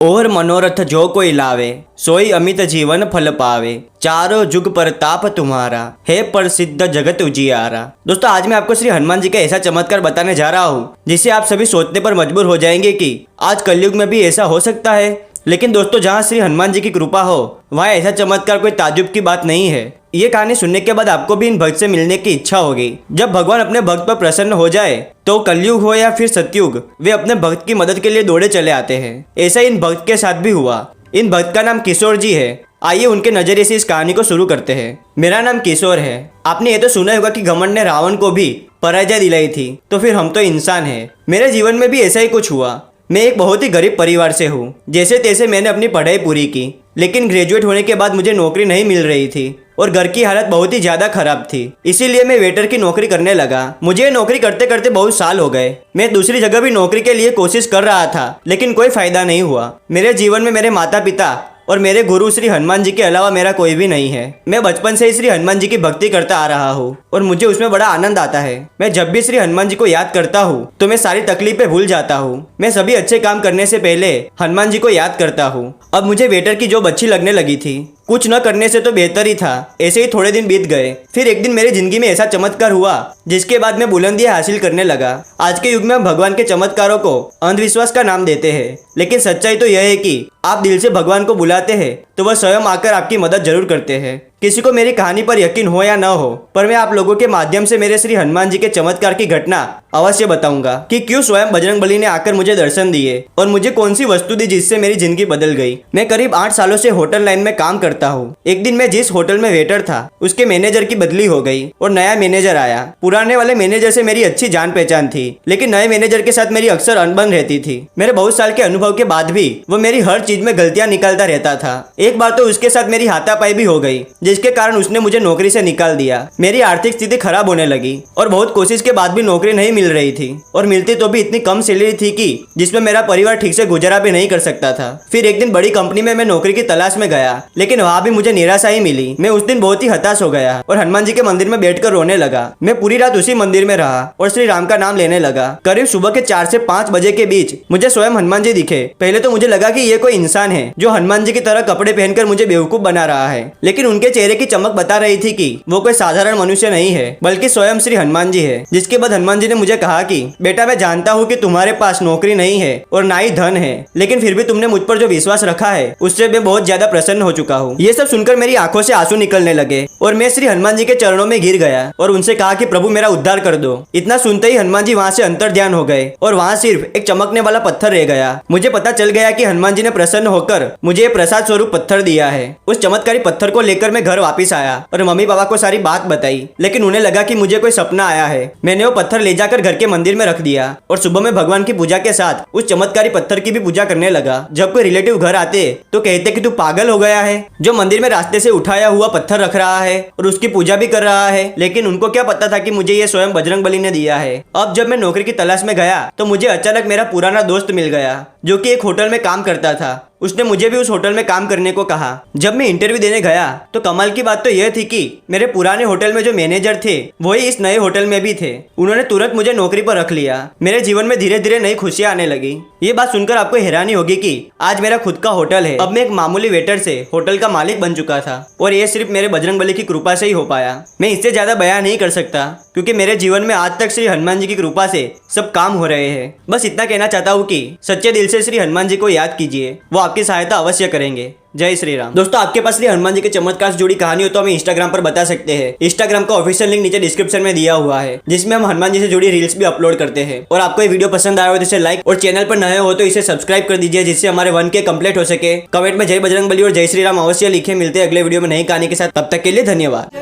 और मनोरथ जो कोई लावे सोई अमित जीवन फल पावे। चारों जुग परताप तुम्हारा है प्रसिद्ध जगत उजियारा। दोस्तों आज मैं आपको श्री हनुमान जी का ऐसा चमत्कार बताने जा रहा हूँ जिसे आप सभी सोचने पर मजबूर हो जाएंगे कि आज कलयुग में भी ऐसा हो सकता है। लेकिन दोस्तों जहाँ श्री हनुमान जी की कृपा हो वहाँ ऐसा चमत्कार कोई ताज्जुब की बात नहीं है। ये कहानी सुनने के बाद आपको भी इन भक्त से मिलने की इच्छा होगी। जब भगवान अपने भक्त पर प्रसन्न हो जाए तो कलयुग हो या फिर सतयुग वे अपने भक्त की मदद के लिए दौड़े चले आते हैं। ऐसा इन भक्त के साथ भी हुआ। इन भक्त का नाम किशोर जी है। आइए उनके नजरिए से इस कहानी को शुरू करते हैं। मेरा नाम किशोर है। आपने ये तो सुना होगा कि घमंड ने रावण को भी पराजय दिलाई थी, तो फिर हम तो इंसान हैं। मेरे जीवन में भी ऐसा ही कुछ हुआ। मैं एक बहुत ही गरीब परिवार से हूँ। जैसे तैसे मैंने अपनी पढ़ाई पूरी की, लेकिन ग्रेजुएट होने के बाद मुझे नौकरी नहीं मिल रही थी और घर की हालत बहुत ही ज्यादा खराब थी। इसीलिए मैं वेटर की नौकरी करने लगा। मुझे ये नौकरी करते करते बहुत साल हो गए। मैं दूसरी जगह भी नौकरी के लिए कोशिश कर रहा था, लेकिन कोई फायदा नहीं हुआ। मेरे जीवन में मेरे माता पिता और मेरे गुरु श्री हनुमान जी के अलावा मेरा कोई भी नहीं है। मैं बचपन से ही श्री हनुमान जी की भक्ति करता आ रहा हूँ और मुझे उसमें बड़ा आनंद आता है। मैं जब भी श्री हनुमान जी को याद करता हूँ तो मैं सारी तकलीफें भूल जाता हूँ। मैं सभी अच्छे काम करने से पहले हनुमान जी को याद करता हूँ। अब मुझे वेटर की जॉब अच्छी लगने लगी थी। कुछ न करने से तो बेहतर ही था। ऐसे ही थोड़े दिन बीत गए। फिर एक दिन मेरी जिंदगी में ऐसा चमत्कार हुआ जिसके बाद मैं बुलंदियां हासिल करने लगा। आज के युग में हम भगवान के चमत्कारों को अंधविश्वास का नाम देते हैं, लेकिन सच्चाई तो यह है कि आप दिल से भगवान को बुलाते हैं तो वह स्वयं आकर आपकी मदद जरूर करते हैं। किसी को मेरी कहानी पर यकीन हो या न हो, पर मैं आप लोगों के माध्यम से मेरे श्री हनुमान जी के चमत्कार की घटना अवश्य बताऊंगा कि क्यों स्वयं बजरंगबली ने आकर मुझे दर्शन दिए और मुझे कौन सी वस्तु दी जिससे मेरी जिंदगी बदल गई। मैं करीब 8 सालों से होटल लाइन में काम करता हूँ। एक दिन मैं जिस होटल में वेटर था उसके मैनेजर की बदली हो गई और नया मैनेजर आया। पुराने वाले मैनेजर से मेरी अच्छी जान पहचान थी, लेकिन नए मैनेजर के साथ मेरी अक्सर अनबन रहती थी। मेरे बहुत साल के अनुभव के बाद भी वो मेरी हर चीज में गलतियां निकालता रहता था। एक बार तो उसके साथ मेरी हाथापाई भी हो गई, जिसके कारण उसने मुझे नौकरी से निकाल दिया। मेरी आर्थिक स्थिति खराब होने लगी और बहुत कोशिश के बाद भी नौकरी नहीं मिल रही थी, और मिलती तो भी इतनी कम सैलरी थी कि जिसमें मेरा परिवार ठीक से गुजारा भी नहीं कर सकता था। फिर एक दिन बड़ी कंपनी में मैं नौकरी की तलाश में गया, लेकिन वहाँ भी मुझे निराशा ही मिली। मैं उस दिन बहुत ही हताश हो गया और हनुमान जी के मंदिर में बैठकर रोने लगा। मैं पूरी रात उसी मंदिर में रहा और श्री राम का नाम लेने लगा। करीब सुबह के 4 से 5 बजे के बीच मुझे स्वयं हनुमान जी दिखे। पहले तो मुझे लगा कि ये कोई इंसान है जो हनुमान जी की तरह कपड़े पहनकर मुझे बेवकूफ बना रहा है, लेकिन उनके चेहरे की चमक बता रही थी कि वो कोई साधारण मनुष्य नहीं है, बल्कि स्वयं श्री हनुमान जी है। जिसके बाद हनुमान जी ने मुझे कहा कि बेटा, मैं जानता हूँ कि तुम्हारे पास नौकरी नहीं है और ना ही धन है, लेकिन फिर भी तुमने मुझ पर जो विश्वास रखा है उससे मैं बहुत ज्यादा प्रसन्न हो चुका हूँ। ये सब सुनकर मेरी आंखों से आंसू निकलने लगे और मैं श्री हनुमान जी के चरणों में गिर गया और उनसे कहा कि प्रभु मेरा उद्धार कर दो। इतना सुनते ही हनुमान जी वहाँ से अंतर ध्यान हो गए और वहाँ सिर्फ एक चमकने वाला पत्थर रह गया। मुझे पता चल गया कि हनुमान जी ने प्रसन्न होकर मुझे प्रसाद स्वरूप पत्थर दिया है। उस चमत्कारी पत्थर को लेकर मैं घर वापिस आया और मम्मी पापा को सारी बात बताई, लेकिन उन्हें लगा कि मुझे कोई सपना आया है। मैंने वो पत्थर ले जाकर घर के मंदिर में रख दिया और सुबह में भगवान की पूजा के साथ उस चमत्कारी पत्थर की भी पूजा करने लगा। जब कोई रिलेटिव घर आते तो कहते कि तू पागल हो गया है, जो मंदिर में रास्ते से उठाया हुआ पत्थर रख रहा है और उसकी पूजा भी कर रहा है। लेकिन उनको क्या पता था कि मुझे ये स्वयं बजरंगबली ने दिया है। अब जब मैं नौकरी की तलाश में गया तो मुझे अचानक मेरा पुराना दोस्त मिल गया जो कि एक होटल में काम करता था। उसने मुझे भी उस होटल में काम करने को कहा। जब मैं इंटरव्यू देने गया तो कमाल की बात तो यह थी कि मेरे पुराने होटल में जो मैनेजर थे वही इस नए होटल में भी थे। उन्होंने तुरंत मुझे नौकरी पर रख लिया। मेरे जीवन में धीरे धीरे नई खुशियां आने लगी। ये बात सुनकर आपको हैरानी होगी कि आज मेरा खुद का होटल है। अब मैं एक मामूली वेटर से होटल का मालिक बन चुका था और ये सिर्फ मेरे बजरंगबली की कृपा से ही हो पाया। मैं इससे ज्यादा बयान नहीं कर सकता क्योंकि मेरे जीवन में आज तक श्री हनुमान जी की कृपा से सब काम हो रहे हैं। बस इतना कहना चाहता हूँ कि सच्चे दिल से श्री हनुमान जी को याद कीजिए, वो आपकी सहायता अवश्य करेंगे। जय श्री राम। दोस्तों आपके पास श्री हनुमान जी के चमत्कार से जुड़ी कहानी हो तो हमें इंस्टाग्राम पर बता सकते हैं। इंस्टाग्राम का ऑफिशियल लिंक नीचे डिस्क्रिप्शन में दिया हुआ है, जिसमें हम हनुमान जी से जुड़ी रील्स भी अपलोड करते हैं। और आपको ये वीडियो पसंद आया हो तो इसे लाइक और चैनल पर नए हो तो इसे सब्सक्राइब कर दीजिए, जिससे हमारे 1K कंप्लीट हो सके। कमेंट में जय बजरंगबली और जय श्री राम अवश्य लिखे। मिलते हैं अगले वीडियो में नई कहानी के साथ। तब तक के लिए धन्यवाद।